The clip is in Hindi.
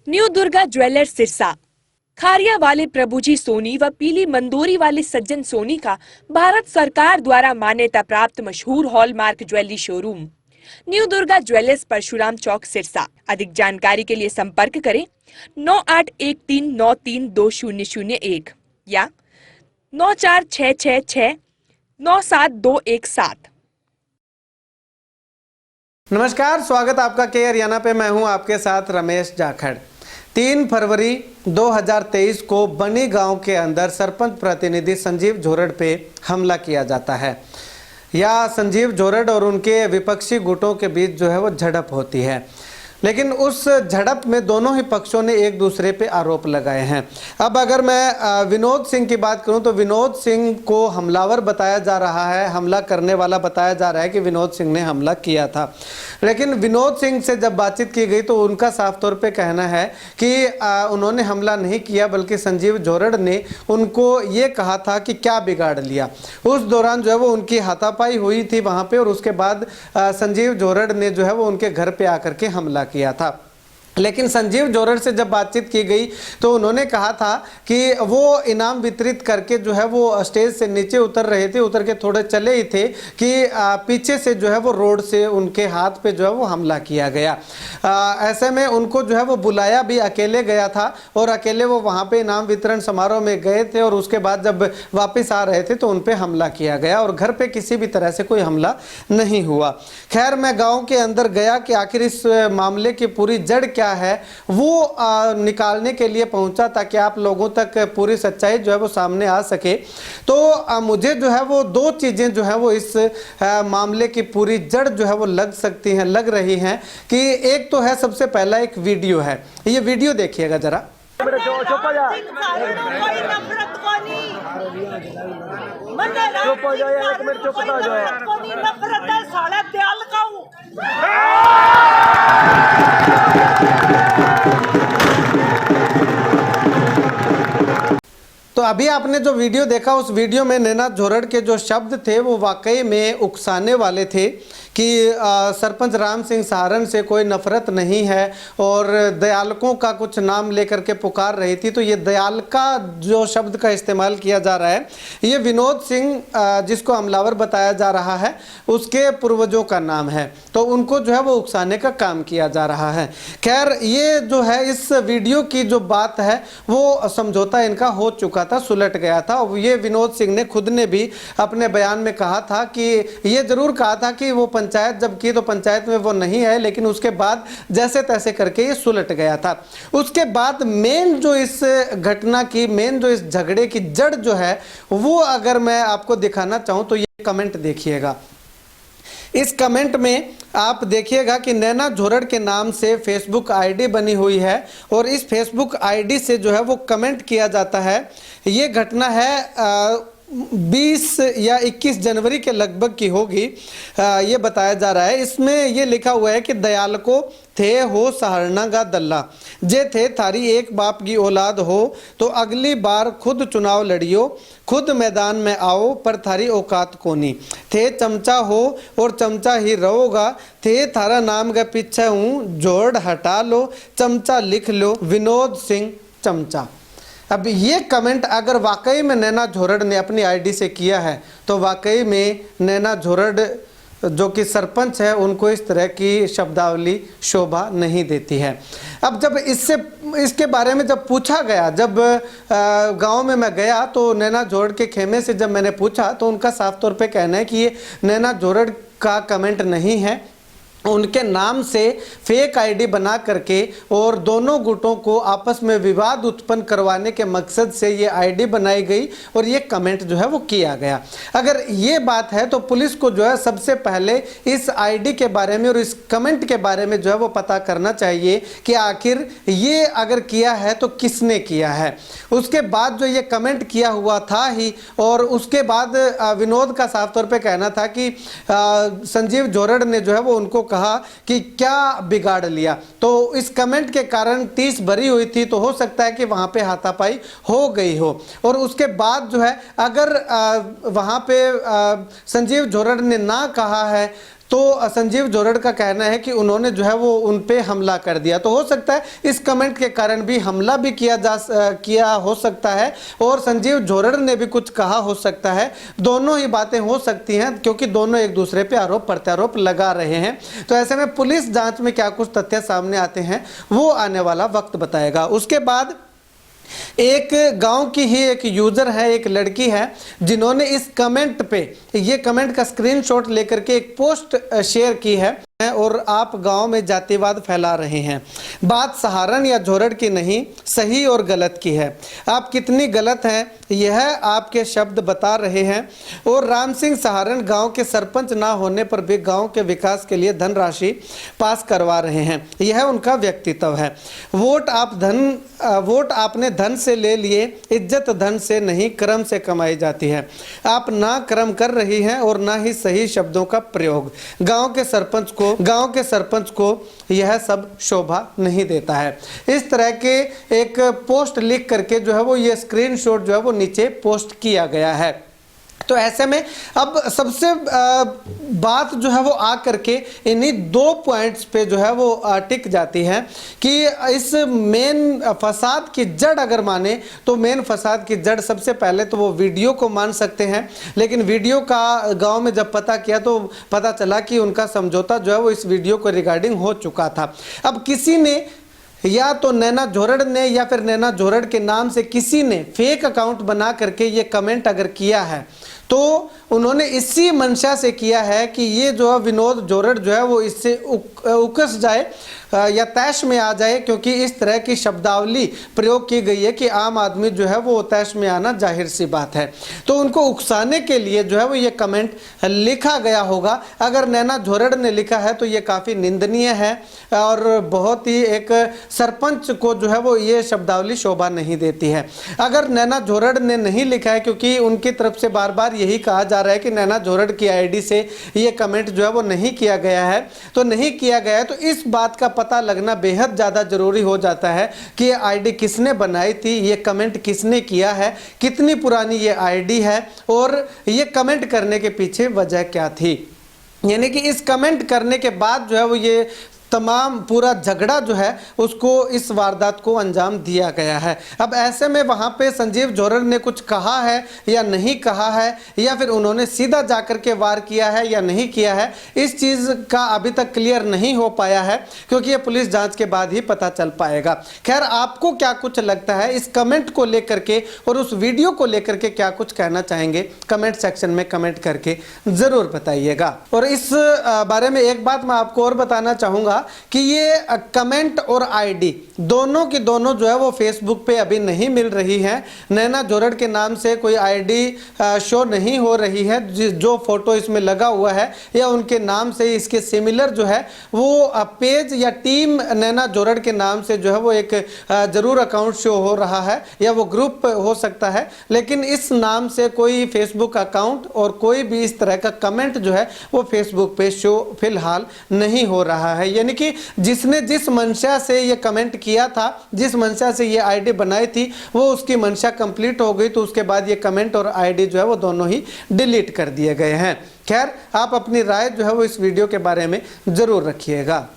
New Durga jewellers Sirsa. खारिया वाले प्रभुजी सोनी व पीली मंदोरी वाले सज्जन सोनी का भारत सरकार द्वारा मान्यता प्राप्त मशहूर hallmark jewellery showroom new Durga jewellers Parshuram Chowk Sirsa. अधिक जानकारी के लिए संपर्क करें 9813932001 या 9466697217। नमस्कार, स्वागत आपका के हरियाणा पे। मैं हूं आपके साथ रमेश जाखड़। 3 फरवरी 2023 को बनी गांव के अंदर सरपंच प्रतिनिधि संजीव झोरड़ पे हमला किया जाता है या संजीव झोरड़ और उनके विपक्षी गुटों के बीच जो है वो झड़प होती है। लेकिन उस झड़प में दोनों ही पक्षों ने एक दूसरे पे आरोप लगाए हैं। अब अगर मैं विनोद सिंह की बात करूं तो विनोद सिंह को हमलावर बताया जा रहा है, हमला करने वाला बताया जा रहा है कि विनोद सिंह ने हमला किया था। लेकिन विनोद सिंह से जब बातचीत की गई तो उनका साफ तौर पे कहना है कि उन्होंने हमला नहीं किया, बल्कि संजीव झोरड़ ने उनको ये कहा था कि क्या बिगाड़ लिया। उस दौरान जो है वो उनकी हाथापाई हुई थी वहाँ पे, और उसके बाद संजीव झोरड़ ने जो है वो उनके घर पे आकर के हमला किया था। लेकिन संजीव झोरड़ से जब बातचीत की गई तो उन्होंने कहा था कि वो इनाम वितरित करके जो है वो स्टेज से नीचे उतर रहे थे, उतर के थोड़े चले ही थे कि पीछे से जो है वो रोड से उनके हाथ पे जो है वो हमला किया गया। ऐसे में उनको जो है वो बुलाया भी अकेले गया था और अकेले वो वहाँ पे इनाम वितरण समारोह में गए थे, और उसके बाद जब वापस आ रहे थे तो उन पर हमला किया गया और घर पर किसी भी तरह से कोई हमला नहीं हुआ। खैर, मैं गाँव के अंदर गया कि आखिर इस मामले की पूरी जड़ क्या है वो निकालने के लिए पहुंचा, ताकि आप लोगों तक पूरी सच्चाई जो है वो सामने आ सके। तो मुझे जो है वो दो चीजें जो है वो इस मामले की पूरी जड़ जो है वो लग रही हैं कि एक तो है, सबसे पहला एक वीडियो है। ये वीडियो देखिएगा जरा। तो अभी आपने जो वीडियो देखा, उस वीडियो में नैना झोरड़ के जो शब्द थे वो वाकई में उकसाने वाले थे कि सरपंच राम सिंह सहारण से कोई नफरत नहीं है, और दयालकों का कुछ नाम लेकर के पुकार रही थी। तो ये दयालका जो शब्द का इस्तेमाल किया जा रहा है, ये विनोद सिंह जिसको हमलावर बताया जा रहा है उसके पूर्वजों का नाम है, तो उनको जो है वो उकसाने का काम किया जा रहा है। खैर, ये जो है इस वीडियो की जो बात है वो समझौता इनका हो चुका था, सुलट गया था। और ये विनोद सिंह ने खुद ने भी अपने बयान में कहा था कि ये जरूर कहा था कि वो पंचायत जब की तो पंचायत में वो नहीं है, लेकिन उसके बाद जैसे तैसे करके ये सुलट गया था। उसके बाद मेन जो इस घटना की, मेन जो इस झगड़े की जड़ जो है वो अगर मैं आपको दिखाना चाहूं तो ये कमेंट देखिएगा। इस कमेंट में आप देखिएगा कि नैना झोरड़ के नाम से फेसबुक आईडी बनी हुई है, और इस फेसबुक आईडी से जो है वो कमेंट किया जाता है। ये घटना है 20 या 21 जनवरी के लगभग की होगी, ये बताया जा रहा है। इसमें ये लिखा हुआ है कि दयालको थे हो सहारना गा दल्ला, जे थे थारी एक बाप की औलाद हो, तो अगली बार खुद चुनाव लड़ियो, खुद मैदान में आओ, पर थारी औकात कोनी, थे चमचा हो और चमचा ही रहोगा, थे थारा नाम का पीछे हूँ, जोड़ हटा लो, चमचा लिख लो, विनोद सिंह चमचा। अब ये कमेंट अगर वाकई में नैना झोरड़ ने अपनी आईडी से किया है तो वाकई में नैना झोरड़ जो कि सरपंच है उनको इस तरह की शब्दावली शोभा नहीं देती है। अब जब इसके बारे में जब पूछा गया, जब गांव में मैं गया तो नैना झोरड़ के खेमे से जब मैंने पूछा तो उनका साफ तौर पे कहना है कि ये नैना झोरड़ का कमेंट नहीं है, उनके नाम से फेक आईडी बना करके और दोनों गुटों को आपस में विवाद उत्पन्न करवाने के मकसद से ये आईडी बनाई गई और ये कमेंट जो है वो किया गया। अगर ये बात है तो पुलिस को जो है सबसे पहले इस आईडी के बारे में और इस कमेंट के बारे में जो है वो पता करना चाहिए कि आखिर ये अगर किया है तो किसने किया है। उसके बाद जो ये कमेंट किया हुआ था ही, और उसके बाद विनोद का साफ तौर पर कहना था कि संजीव झोरड़ ने जो है वो उनको कहा कि क्या बिगाड़ लिया, तो इस कमेंट के कारण 30 भरी हुई थी, तो हो सकता है कि वहां पे हाथापाई हो गई हो। और उसके बाद जो है अगर वहां पे संजीव झोरड़ ने ना कहा है तो संजीव जोरड़ का कहना है कि उन्होंने जो है वो उन पे हमला कर दिया। तो हो सकता है इस कमेंट के कारण भी हमला भी किया हो सकता है और संजीव जोरड़ ने भी कुछ कहा हो सकता है। दोनों ही बातें हो सकती हैं क्योंकि दोनों एक दूसरे पे आरोप प्रत्यारोप लगा रहे हैं। तो ऐसे में पुलिस जांच में क्या कुछ तथ्य सामने आते हैं वो आने वाला वक्त बताएगा। उसके बाद एक गांव की ही एक यूजर है, एक लड़की है, जिन्होंने इस कमेंट पे, ये कमेंट का स्क्रीनशॉट लेकर के एक पोस्ट शेयर की है और आप गांव में जातिवाद फैला रहे हैं। बात सहारण या जोरड़ की नहीं, सही और गलत की है। आप कितनी गलत हैं यह आपके शब्द बता रहे हैं। और राम सिंह सहारण गांव के सरपंच ना होने पर भी गांव के विकास के लिए धनराशि पास करवा रहे हैं, यह उनका व्यक्तित्व है। वोट आपने धन से ले लिए, इज्जत धन से नहीं कर्म से कमाई जाती है। आप ना कर्म कर रही हैं और ना ही सही शब्दों का प्रयोग। गांव के सरपंच को यह सब शोभा नहीं देता है। इस तरह के एक पोस्ट लिख करके जो है वो ये स्क्रीनशॉट जो है वो नीचे पोस्ट किया गया है। तो ऐसे में अब सबसे बात जो है वो आ करके इन्हीं दो पॉइंट्स पे जो है वो टिक जाती है कि इस मेन फसाद की जड़ अगर माने तो मेन फसाद की जड़ सबसे पहले तो वो वीडियो को मान सकते हैं। लेकिन वीडियो का गांव में जब पता किया तो पता चला कि उनका समझौता जो है वो इस वीडियो को रिगार्डिंग हो चुका था। अब किसी ने या तो नैना जोरड़ ने या फिर नैना जोरड़ के नाम से किसी ने फेक अकाउंट बना करके ये कमेंट अगर किया है तो उन्होंने इसी मंशा से किया है कि ये जो है विनोद जोरड़ जो है वो इससे उकस जाए या तैश में आ जाए, क्योंकि इस तरह की शब्दावली प्रयोग की गई है कि आम आदमी जो है वो तैश में आना जाहिर सी बात है। तो उनको उकसाने के लिए जो है वो ये कमेंट लिखा गया होगा। अगर नैना जोरड़ ने लिखा है तो ये काफ़ी निंदनीय है और बहुत ही एक सरपंच को जो है वो ये शब्दावली शोभा नहीं देती है। अगर नैना जोरड़ ने नहीं लिखा है, क्योंकि उनकी तरफ से बार बार यही कहा जा रहा है कि नैना जोरड़ की आईडी से ये कमेंट जो है वो नहीं किया गया है, तो नहीं किया गया है तो इस बात का पता लगना बेहद ज़्यादा जरूरी हो जाता है कि ये आईडी किसने बनाई थी, ये कमेंट किसने किया है, कितनी पुरानी ये आईडी है और ये कमेंट करने के पीछे वजह क्या थी। यानी कि इस कमेंट करने के बाद जो है वो ये तमाम पूरा झगड़ा जो है उसको इस वारदात को अंजाम दिया गया है। अब ऐसे में वहाँ पे संजीव जोरड़ ने कुछ कहा है या नहीं कहा है, या फिर उन्होंने सीधा जाकर के वार किया है या नहीं किया है, इस चीज़ का अभी तक क्लियर नहीं हो पाया है, क्योंकि ये पुलिस जांच के बाद ही पता चल पाएगा। खैर, आपको क्या कुछ लगता है इस कमेंट को लेकर के और उस वीडियो को लेकर के, क्या कुछ कहना चाहेंगे कमेंट सेक्शन में कमेंट करके ज़रूर बताइएगा। और इस बारे में एक बात मैं आपको और बताना चाहूँगा कि ये कमेंट और आईडी दोनों की दोनों जो है वो फेसबुक पे अभी नहीं मिल रही है। नैना जोरड़ के नाम से कोई आईडी शो नहीं हो रही है। जो फोटो इसमें लगा हुआ है या उनके नाम से इसके सिमिलर जो है वो पेज या टीम नैना जोरड़ के नाम से जो है वो एक जरूर अकाउंट शो हो रहा है या वो ग्रुप हो सकता है, लेकिन इस नाम से कोई फेसबुक अकाउंट और कोई भी इस तरह का कमेंट जो है वो फेसबुक पे शो फिलहाल नहीं हो रहा है। यानी कि जिसने जिस मंशा से ये कमेंट किया था, जिस मंशा से ये आईडी बनाई थी, वो उसकी मंशा कंप्लीट हो गई, तो उसके बाद ये कमेंट और आईडी जो है वो दोनों ही डिलीट कर दिए गए हैं। खैर, आप अपनी राय जो है वो इस वीडियो के बारे में ज़रूर रखिएगा।